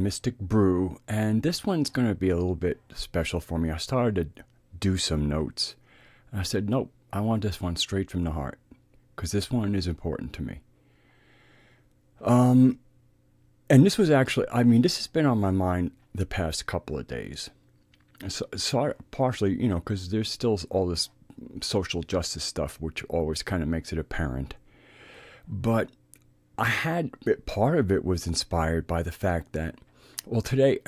Mystic Brew, and this one's going to be a little bit special for me. I started to do some notes. And I said, nope, I want this one straight from the heart because this one is important to me. And this was actually, this has been on my mind the past couple of days. So I partially, because there's still all this social justice stuff, which always kind of makes it apparent. But part of it was inspired by the fact that, well, today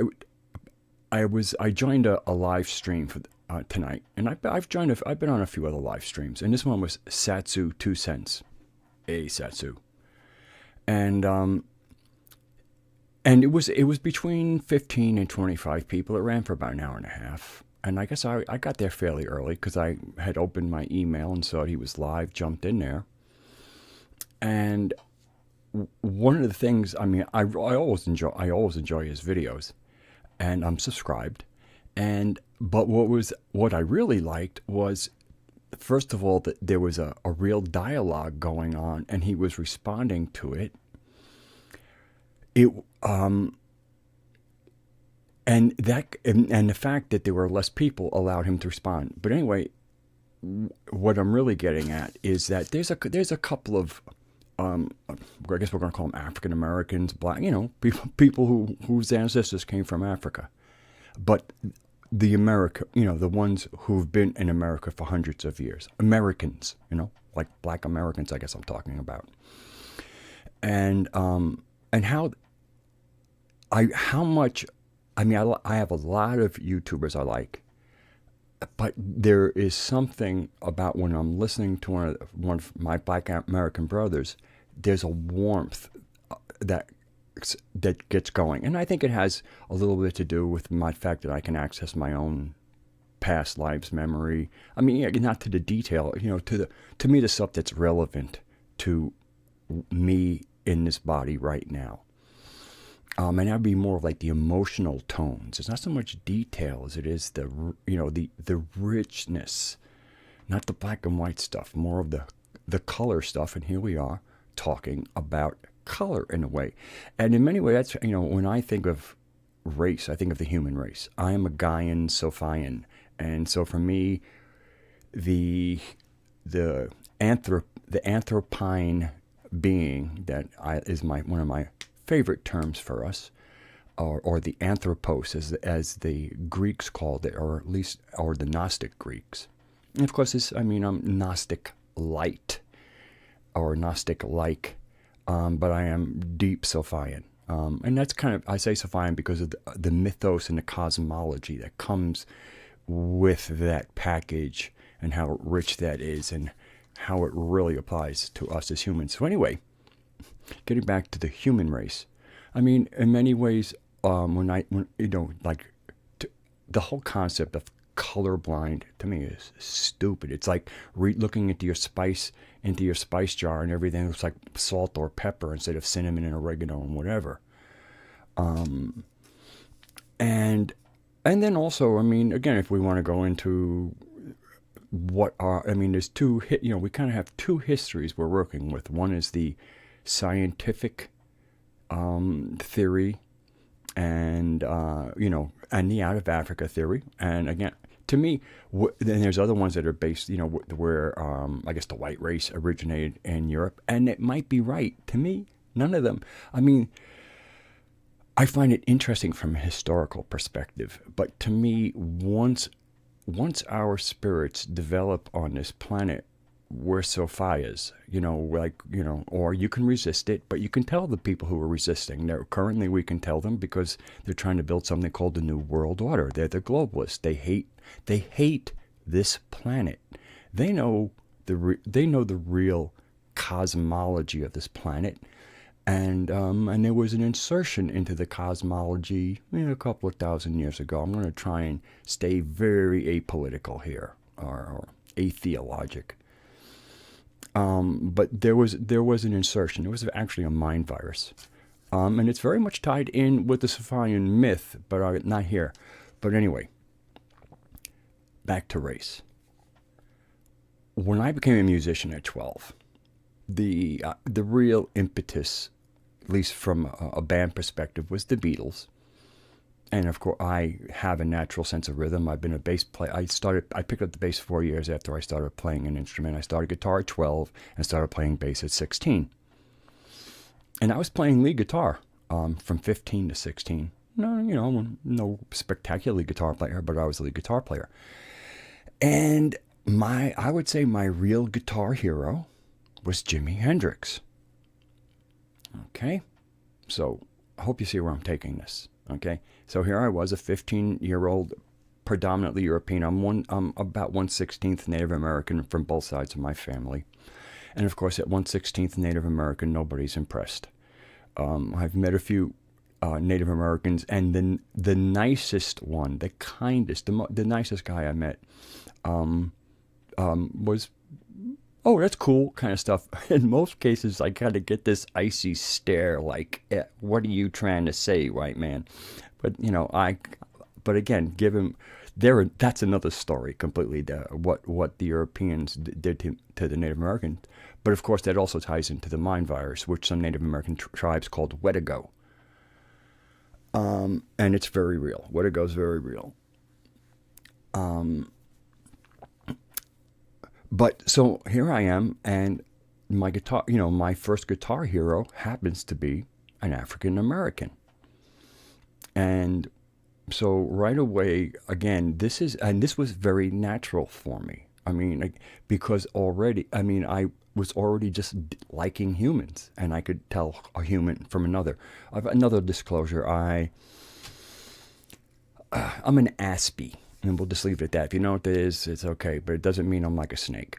I joined a live stream for tonight, and I've been on a few other live streams, and this one was Satsu 2 cents, a Satsu, and it was between 15 and 25 people. It ran for about an hour and a half, and I guess I got there fairly early because I had opened my email and saw he was live, jumped in there, and one of the things, I always enjoy his videos, and I'm subscribed. But what I really liked was, first of all, that there was a real dialogue going on, and he was responding to it. And the fact that there were less people allowed him to respond. But anyway, what I'm really getting at is that there's a couple of I guess we're going to call them African Americans, black, people whose ancestors came from Africa. But the ones who've been in America for hundreds of years, Americans, like black Americans, I guess I'm talking about. And how much, I have a lot of YouTubers I like, but there is something about when I'm listening to one of my black American brothers, there's a warmth that gets going. And I think it has a little bit to do with my fact that I can access my own past lives memory. Not to the detail, to me, the stuff that's relevant to me in this body right now. And that'd be more of like the emotional tones. It's not so much detail as it is the richness, not the black and white stuff, more of the color stuff. And here we are talking about color in a way. And in many ways, that's, when I think of race, I think of the human race. I am a Gaian Sophian. And so for me, the anthropine being that is one of my favorite terms for us, or the anthropos, as the Greeks called it, or the Gnostic Greeks. And of course, I'm Gnostic light, or Gnostic like, but I am deep Sophian. And that's kind of, I say Sophian because of the mythos and the cosmology that comes with that package, and how rich that is, and how it really applies to us as humans. So anyway, getting back to the human race, in many ways, the whole concept of colorblind to me is stupid. It's like looking into your spice jar, and everything looks like salt or pepper instead of cinnamon and oregano and whatever. And then also, again, if we want to go into there's two, we kind of have two histories we're working with. One is the scientific theory, and and the out of Africa theory. And again, to me, then there's other ones that are based, where I guess the white race originated in Europe, and it might be right. To me, none of them. I find it interesting from a historical perspective, but to me, once our spirits develop on this planet, we're Sophias, or you can resist it, but you can tell the people who are resisting. Currently, we can tell them because they're trying to build something called the New World Order. They're the globalists. They hate this planet. They know the real cosmology of this planet, and there was an insertion into the cosmology a couple of thousand years ago. I'm going to try and stay very apolitical here, or atheologic. But there was an insertion. It was actually a mind virus. And it's very much tied in with the Sophian myth, but not here. But anyway, back to race. When I became a musician at 12, the real impetus, at least from a band perspective, was the Beatles. And of course, I have a natural sense of rhythm. I've been a bass player. I picked up the bass 4 years after I started playing an instrument. I started guitar at 12 and started playing bass at 16. And I was playing lead guitar from 15 to 16. No, no spectacular guitar player, but I was a lead guitar player. And I would say my real guitar hero was Jimi Hendrix. Okay, so I hope you see where I'm taking this. Okay, so here I was, a 15-year-old, predominantly European. I'm about 1/16 Native American from both sides of my family. And of course, at 1/16 Native American, nobody's impressed. I've met a few Native Americans, and then the nicest one, the kindest, the nicest guy I met was, oh, that's cool kind of stuff. In most cases, I kind of get this icy stare like, what are you trying to say, white man? But, but again, give him, that's another story completely, what the Europeans did to the Native Americans. But of course, that also ties into the mind virus, which some Native American tribes called Wedigo. And it's very real. Wedigo is very real. But so here I am, and my guitar, my first guitar hero happens to be an African American. And so right away, again, this was very natural for me. I mean, because already, I was already just liking humans, and I could tell a human from another. Another disclosure, I'm an Aspie. And we'll just leave it at that. If you know what that is, it's okay. But it doesn't mean I'm like a snake.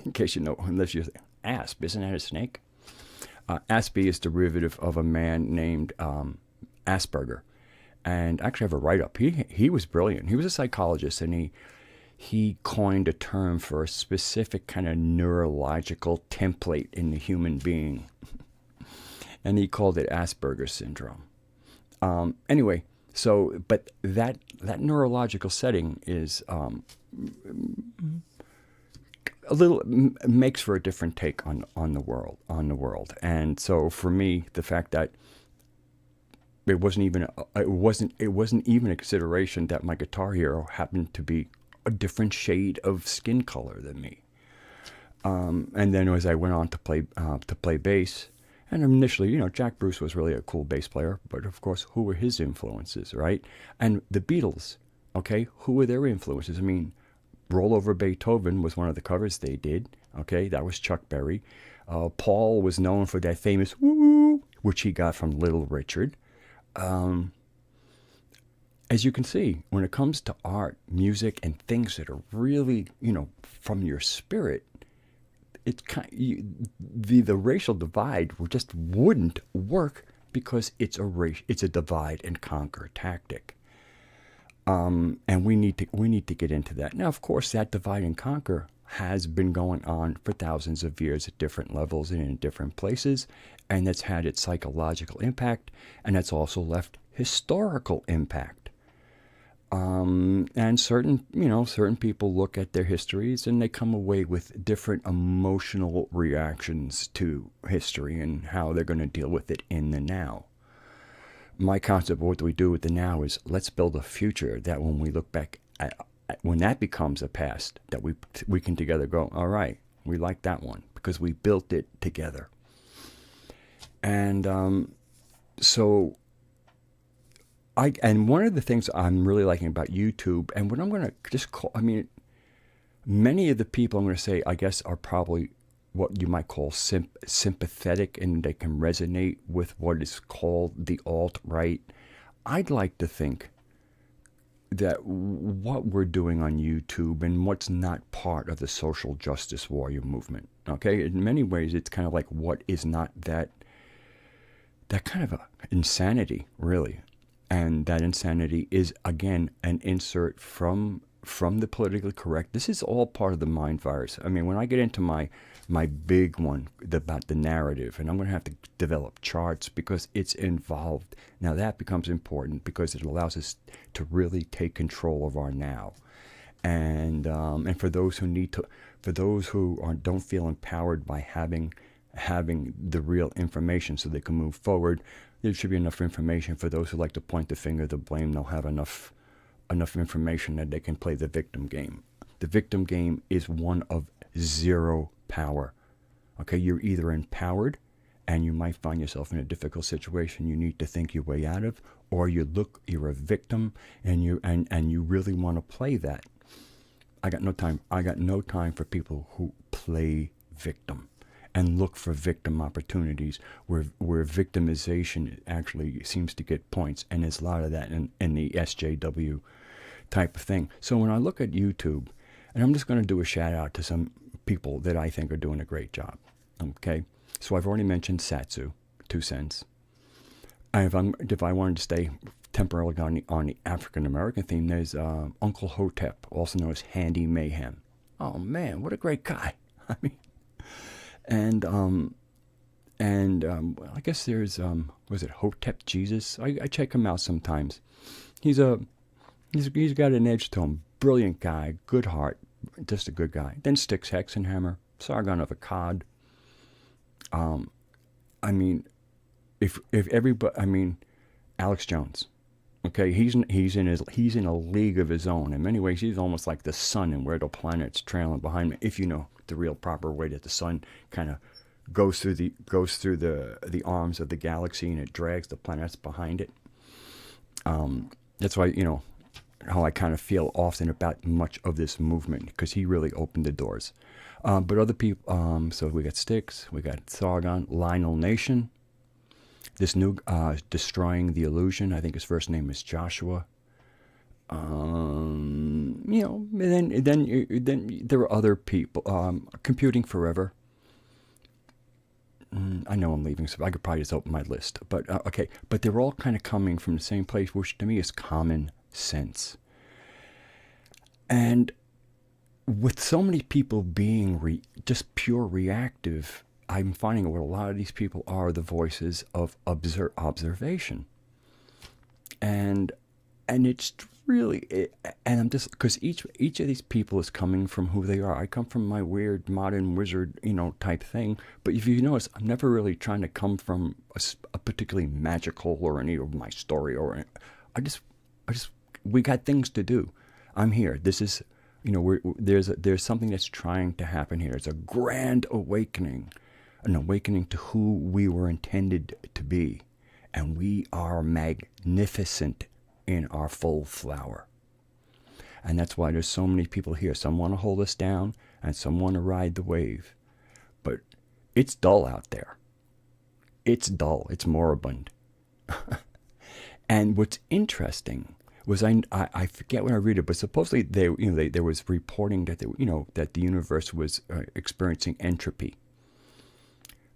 In case you know, unless you think, asp, isn't that a snake? Aspie is derivative of a man named Asperger. And I actually have a write-up. He was brilliant. He was a psychologist, and he coined a term for a specific kind of neurological template in the human being. And he called it Asperger's syndrome. Anyway, so, but that neurological setting is a little makes for a different take on the world. And so for me, the fact that it wasn't even a consideration that my guitar hero happened to be a different shade of skin color than me. And then as I went on to play bass. And initially, Jack Bruce was really a cool bass player, but of course, who were his influences, right? And the Beatles, okay, who were their influences? I mean, Roll Over Beethoven was one of the covers they did, okay, that was Chuck Berry. Paul was known for that famous woo, which he got from Little Richard. As you can see, when it comes to art, music, and things that are really, from your spirit, it's the racial divide just wouldn't work because it's a divide and conquer tactic, and we need to get into that. Now, of course, that divide and conquer has been going on for thousands of years at different levels and in different places, and that's had its psychological impact, and that's also left historical impact. And certain people look at their histories and they come away with different emotional reactions to history and how they're going to deal with it in the now. My concept of what do we do with the now is let's build a future that when we look back at when that becomes a past, that we can together go, all right, we like that one because we built it together. And so and one of the things I'm really liking about YouTube, and what I'm going to just call, many of the people I'm going to say, I guess, are probably what you might call sympathetic, and they can resonate with what is called the alt-right. I'd like to think that what we're doing on YouTube and what's not part of the social justice warrior movement, okay, in many ways, it's kind of like what is not that kind of insanity, really. And that insanity is, again, an insert from the politically correct. This is all part of the mind virus. I mean, when I get into my big one about the narrative, and I'm going to have to develop charts because it's involved. Now that becomes important because it allows us to really take control of our now. And for those who don't feel empowered by having the real information so they can move forward, There should be enough information for those who like to point the finger, the blame. They'll have enough information that they can play the victim game. The victim game is one of zero power. Okay, you're either empowered and you might find yourself in a difficult situation you need to think your way out of, or you're a victim and you really want to play that. I got no time. I got no time for people who play victim and look for victim opportunities where victimization actually seems to get points, and there's a lot of that in the SJW type of thing. So when I look at YouTube, and I'm just going to do a shout out to some people that I think are doing a great job. Okay, so I've already mentioned Satsu, 2 cents. If I wanted to stay temporarily on the African American theme, there's Uncle Hotep, also known as Handy Mayhem. Oh man, what a great guy! I mean, and I guess there's was it Hotep Jesus? I check him out sometimes. He's got an edge to him. Brilliant guy, good heart, just a good guy. Then Styx Hexenhammer, Sargon of Akkad. I mean, if everybody, I mean, Alex Jones. Okay, he's in a league of his own. In many ways, he's almost like the sun and where the planet's trailing behind me. If you know the real proper way that the sun kind of goes through the arms of the galaxy and it drags the planets behind it. That's why how I kind of feel often about much of this movement, because he really opened the doors. But other people, so we got Styx, we got Sargon, Lionel Nation. This new Destroying the Illusion, I think his first name is Joshua. And then there are other people. Computing Forever. I know I'm leaving, so I could probably just open my list. But okay, but they're all kind of coming from the same place, which to me is common sense. And with so many people being just pure reactive, I'm finding what a lot of these people are the voices of observation. And it's really, and I'm just, because each of these people is coming from who they are. I come from my weird modern wizard, type thing. But if you notice, I'm never really trying to come from a particularly magical or any of my story we got things to do. I'm here. This is, there's something that's trying to happen here. It's a grand awakening, an awakening to who we were intended to be. And we are magnificent in our full flower. And that's why there's so many people here. Some want to hold us down and some want to ride the wave. But it's dull out there. It's dull. It's moribund. And what's interesting was I forget when I read it, but supposedly there was reporting that that the universe was experiencing entropy.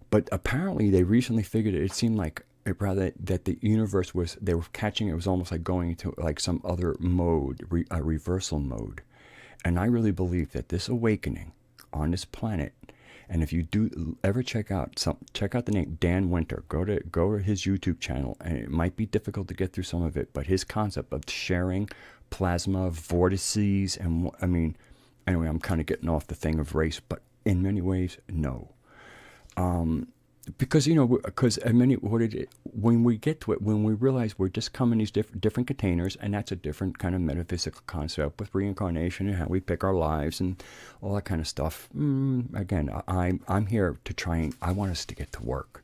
But apparently they recently figured it seemed like rather that the universe they were catching it was almost like going into like some other mode, a reversal mode. And I really believe that this awakening on this planet, and if you do ever check out the name Dan Winter, go to his YouTube channel, and it might be difficult to get through some of it, but his concept of sharing plasma, vortices, and anyway, I'm kind of getting off the thing of race, but in many ways, no. Because when we get to it, when we realize we're just coming in these different containers, and that's a different kind of metaphysical concept with reincarnation and how we pick our lives and all that kind of stuff. Again, I'm here to try and I want us to get to work,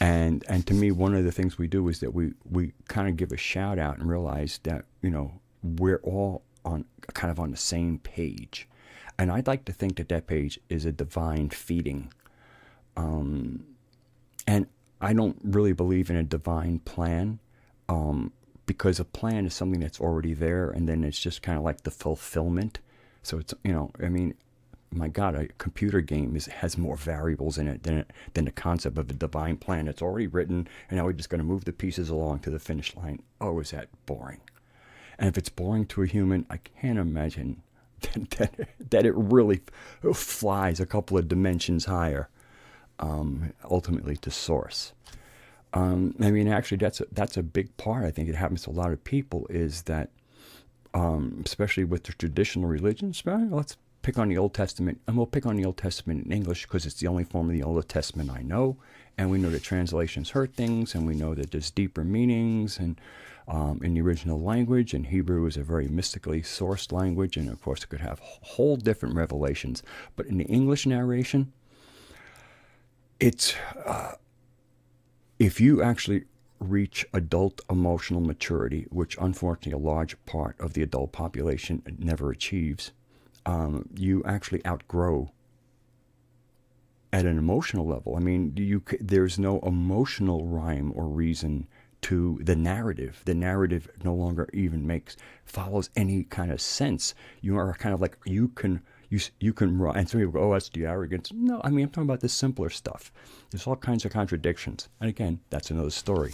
and to me, one of the things we do is that we kind of give a shout out and realize that we're all on the same page, and I'd like to think that page is a divine feeding. And I don't really believe in a divine plan, because a plan is something that's already there, and then it's just kind of like the fulfillment. So it's, my God, a computer game has more variables in it than the concept of a divine plan. It's already written, and now we're just going to move the pieces along to the finish line. Oh, is that boring? And if it's boring to a human, I can't imagine that it really flies a couple of dimensions higher. Ultimately to source. Actually, that's a big part. I think it happens to a lot of people is that, especially with the traditional religions, let's pick on the Old Testament, and we'll pick on the Old Testament in English because it's the only form of the Old Testament I know, and we know that translations hurt things, and we know that there's deeper meanings, and in the original language, and Hebrew is a very mystically sourced language, and of course it could have whole different revelations. But in the English narration, it's if you actually reach adult emotional maturity, which unfortunately a large part of the adult population never achieves, you actually outgrow at an emotional level. I mean, there's no emotional rhyme or reason to the narrative. The narrative no longer even follows any kind of sense. You are kind of like, you can run, and some people go, oh, that's the arrogance. No, I mean, I'm talking about the simpler stuff. There's all kinds of contradictions. And again, that's another story.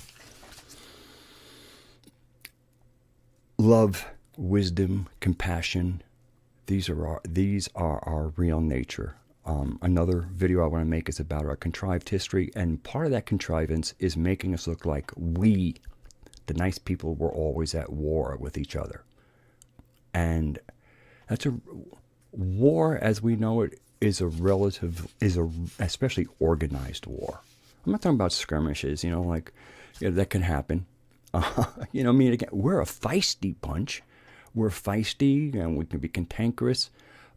Love, wisdom, compassion, these are our real nature. Another video I want to make is about our contrived history, and part of that contrivance is making us look like we, the nice people, were always at war with each other. And that's a war as we know it is especially organized war. I'm not talking about skirmishes, that can happen. Again, we're a feisty bunch. We're feisty, and we can be cantankerous.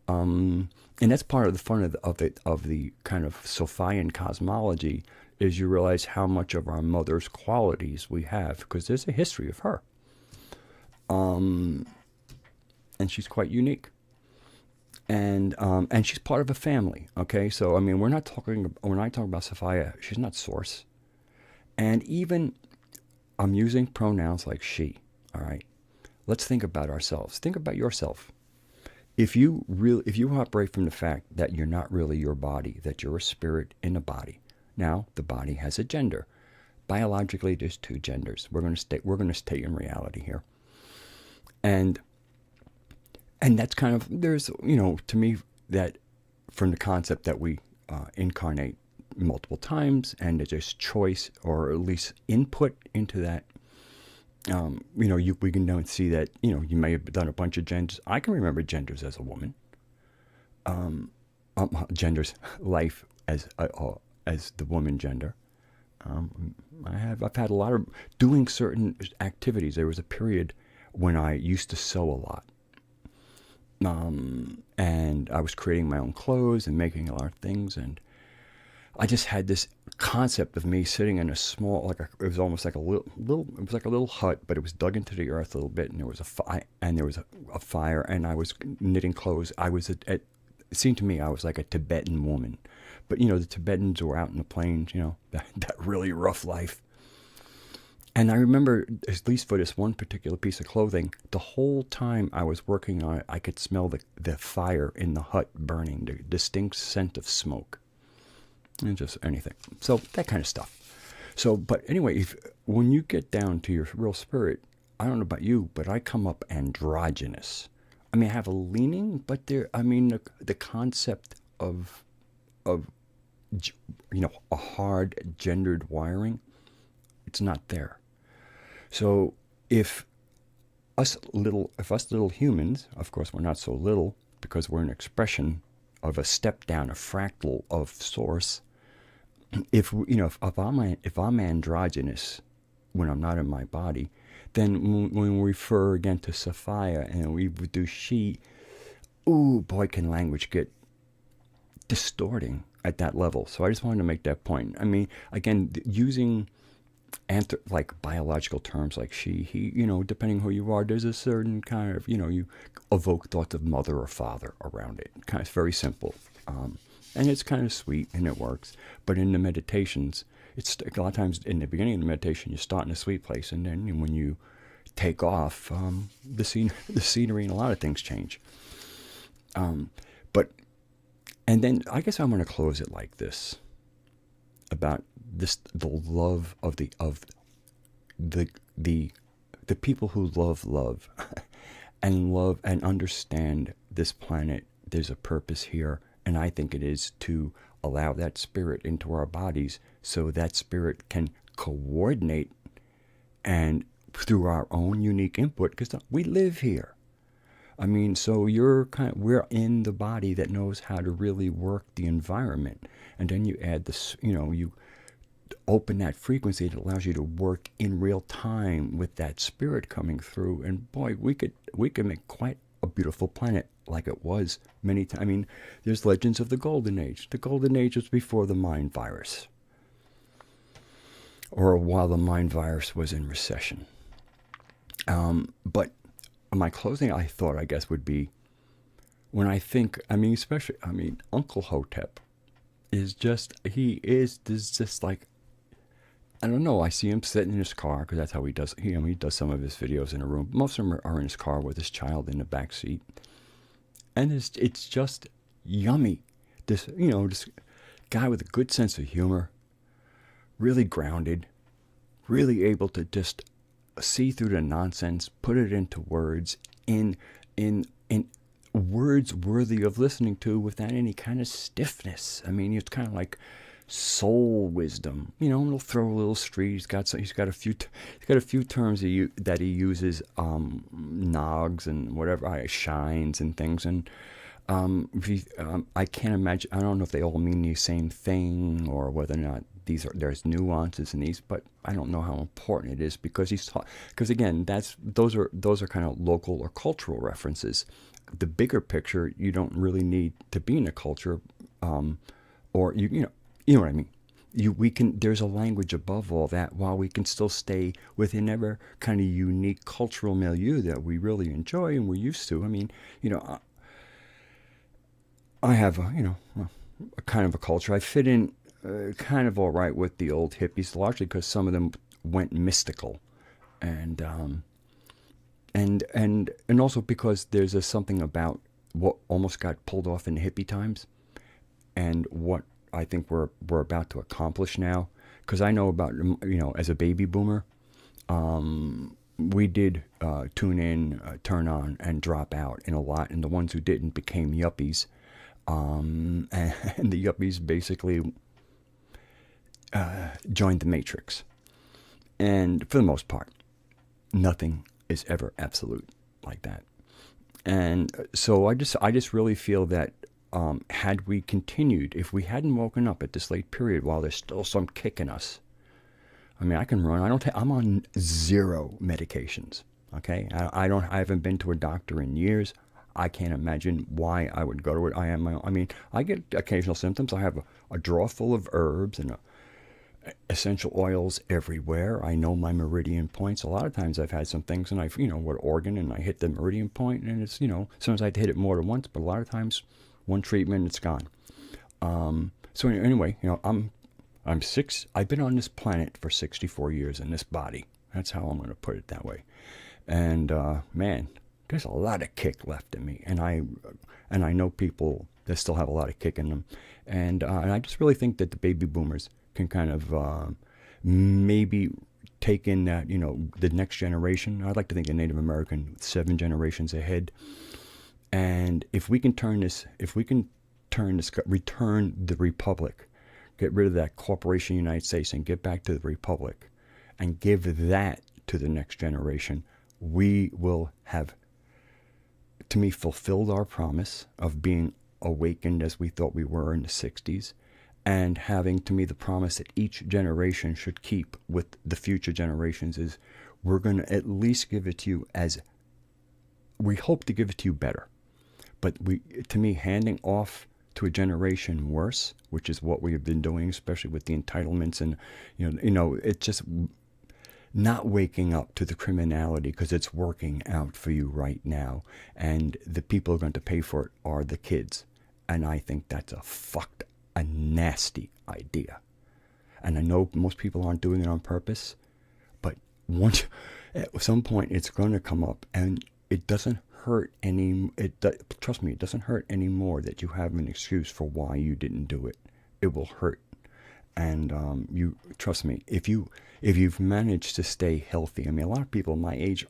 And that's part of the fun of the kind of Sophian cosmology, is you realize how much of our mother's qualities we have, because there's a history of her. And she's quite unique. And she's part of a family. Okay, so I mean, when I talk about Sophia, she's not source. And even I'm using pronouns like she. All right, let's think about ourselves. Think about yourself. If you operate from the fact that you're not really your body, that you're a spirit in a body. Now, the body has a gender. Biologically, there's two genders. We're going to stay in reality here. And that's kind of, there's, to me, that from the concept that we incarnate multiple times, and there's choice, or at least input into that. We can now see that, you may have done a bunch of genders. I can remember genders as a woman. Genders, life as the woman gender. I've had a lot of doing certain activities. There was a period when I used to sew a lot. And I was creating my own clothes and making a lot of things, and I just had this concept of me sitting in a small, it was almost like a little hut, but it was dug into the earth a little bit, and there was a fire, and I was knitting clothes. It seemed to me I was like a Tibetan woman, but the Tibetans were out in the plains, that really rough life. And I remember, at least for this one particular piece of clothing, the whole time I was working on it, I could smell the fire in the hut burning, the distinct scent of smoke. And just anything. So that kind of stuff. So, but anyway, when you get down to your real spirit, I don't know about you, but I come up androgynous. I mean, I have a leaning, but the concept of a hard gendered wiring, it's not there. So if us little humans, of course we're not so little because we're an expression of a step down, a fractal of source. If I'm androgynous when I'm not in my body, then when we refer again to Sophia and we do she, ooh boy, can language get distorting at that level. So I just wanted to make that point. I mean, again, using like biological terms like she, he, depending who you are, there's a certain kind of, you evoke thoughts of mother or father around it. It's very simple. And it's kind of sweet and it works. But in the meditations, it's a lot of times in the beginning of the meditation, you start in a sweet place. And then when you take off, the scenery and a lot of things change. And then I guess I'm going to close it like this. About this, the love of the people who love and understand this planet. There's a purpose here, and I think it is to allow that spirit into our bodies so that spirit can coordinate and through our own unique input, because we live here. I mean, so we're in the body that knows how to really work the environment. And then you add this, you open that frequency that allows you to work in real time with that spirit coming through. And boy, we could make quite a beautiful planet like it was many times. I mean, there's legends of the Golden Age. The Golden Age was before the mind virus, or while the mind virus was in recession. But my closing, I thought, I guess, would be when I think, I mean, especially, I mean, Uncle Hotep he is just like, I don't know. I see him sitting in his car because that's how he does. He does some of his videos in a room. Most of them are in his car with his child in the back seat, and it's just yummy. This guy with a good sense of humor, really grounded, really able to just see through the nonsense, put it into words in words worthy of listening to without any kind of stiffness. I mean, it's kind of like soul wisdom. He'll throw a little street. He's got a few terms that he uses, nogs and whatever, shines and things. And I can't imagine. I don't know if they all mean the same thing or whether or not there's nuances in these. But I don't know how important it is because because again, those are kind of local or cultural references. The bigger picture, you don't really need to be in a culture, or you know what I mean. There's a language above all that, while we can still stay within ever kind of unique cultural milieu that we really enjoy and we're used to. I mean, I have a kind of a culture. I fit in kind of all right with the old hippies, largely because some of them went mystical, and and also because there's something about what almost got pulled off in the hippie times, and what I think we're about to accomplish now. Because I know about, as a baby boomer, we did tune in, turn on, and drop out in a lot, and the ones who didn't became yuppies, and the yuppies basically joined the matrix. And for the most part, nothing is ever absolute like that. And so I just really feel that had we continued, if we hadn't woken up at this late period while there's still some kick in us, I mean, I can run. I'm on 0 medications. Okay, I haven't been to a doctor in years. I can't imagine why I would go to it. I mean, I get occasional symptoms. I have a drawer full of herbs and essential oils everywhere. I know my meridian points. A lot of times I've had some things and with organ, and I hit the meridian point, and it's, sometimes I'd hit it more than once, but a lot of times one treatment, it's gone. So anyway, I've been on this planet for 64 years in this body. That's how I'm going to put it that way. And man, there's a lot of kick left in me, and I know people that still have a lot of kick in them, and I just really think that the baby boomers can kind of maybe take in that, the next generation. I'd like to think a Native American 7 generations ahead. And if we can return the republic, get rid of that corporation United States and get back to the republic and give that to the next generation, we will have, to me, fulfilled our promise of being awakened as we thought we were in the 60s, and having, to me, the promise that each generation should keep with the future generations is we're going to at least give it to you as we hope to give it to you better. But to me, handing off to a generation worse, which is what we have been doing, especially with the entitlements, and it's just not waking up to the criminality because it's working out for you right now, and the people who are going to pay for it are the kids, and I think that's a nasty idea. And I know most people aren't doing it on purpose, but at some point it's going to come up, and it doesn't hurt trust me, it doesn't hurt anymore that you have an excuse for why you didn't do it. It will hurt. And you trust me, if you've managed to stay healthy, I mean, a lot of people my age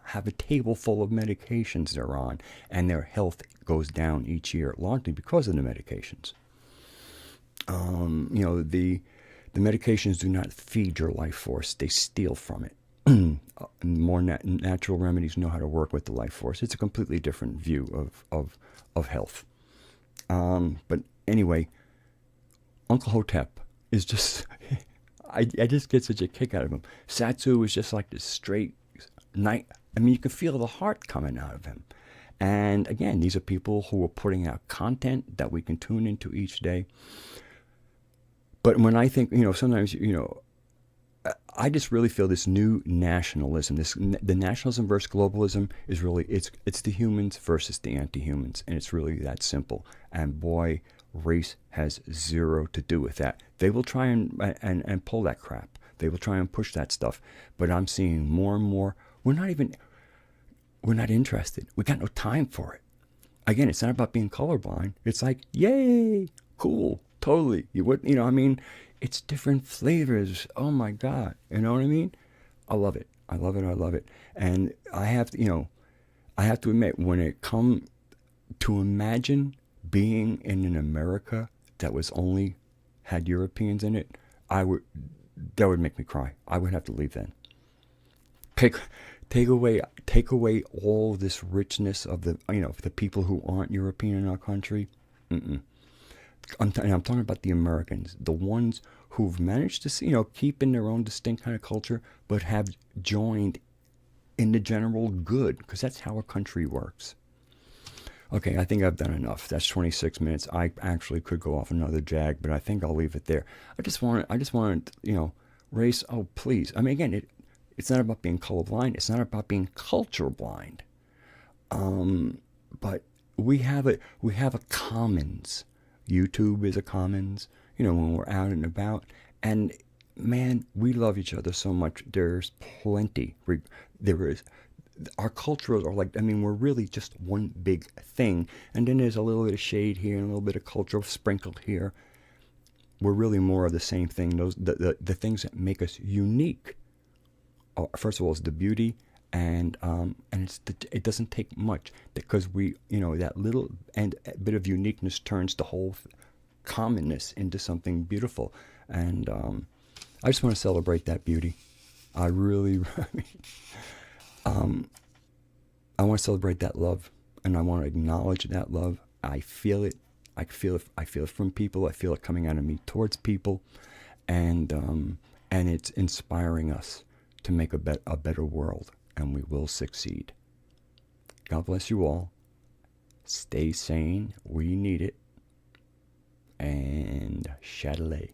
have a table full of medications they're on, and their health goes down each year, largely because of the medications. The medications do not feed your life force; they steal from it. More natural remedies know how to work with the life force. It's a completely different view of health. But anyway, Uncle Hotep is just, I just get such a kick out of him. Satsu is just like this straight night. I mean, you can feel the heart coming out of him. And again, these are people who are putting out content that we can tune into each day. But when I think, sometimes, I just really feel this new nationalism, the nationalism versus globalism is really, it's the humans versus the anti-humans, and it's really that simple. And boy, race has zero to do with that. They will try and pull that crap. They will try and push that stuff. But I'm seeing more and more, we're not interested. We got no time for it. Again, it's not about being colorblind. It's like, yay, cool, totally. It's different flavors. Oh my God. You know what I mean? I love it. I love it. I love it. And I have to admit, when it come to imagine being in an America that was only had Europeans in it, that would make me cry. I would have to leave then. Take away all this richness of the people who aren't European in our country. Mm-mm. I'm talking about the Americans, the ones who've managed to keep in their own distinct kind of culture, but have joined in the general good, because that's how a country works. Okay, I think I've done enough. That's 26 minutes. I actually could go off another jag, but I think I'll leave it there. I just want, race. Oh, please. I mean, again, it's not about being colorblind. It's not about being culture blind. But we have a commons. YouTube is a commons, when we're out and about. And man, we love each other so much. There's plenty. There is. Our cultures are like, we're really just one big thing. And then there's a little bit of shade here and a little bit of culture sprinkled here. We're really more of the same thing. The things that make us unique. First of all, is the beauty, and it doesn't take much, because that little and bit of uniqueness turns the whole commonness into something beautiful, and I just want to celebrate that beauty. I really, I want to celebrate that love, and I want to acknowledge that love. I feel it. I feel it from people. I feel it coming out of me towards people, and it's inspiring us to make a better world, and we will succeed. God bless you all. Stay sane. We need it. And Chatelet.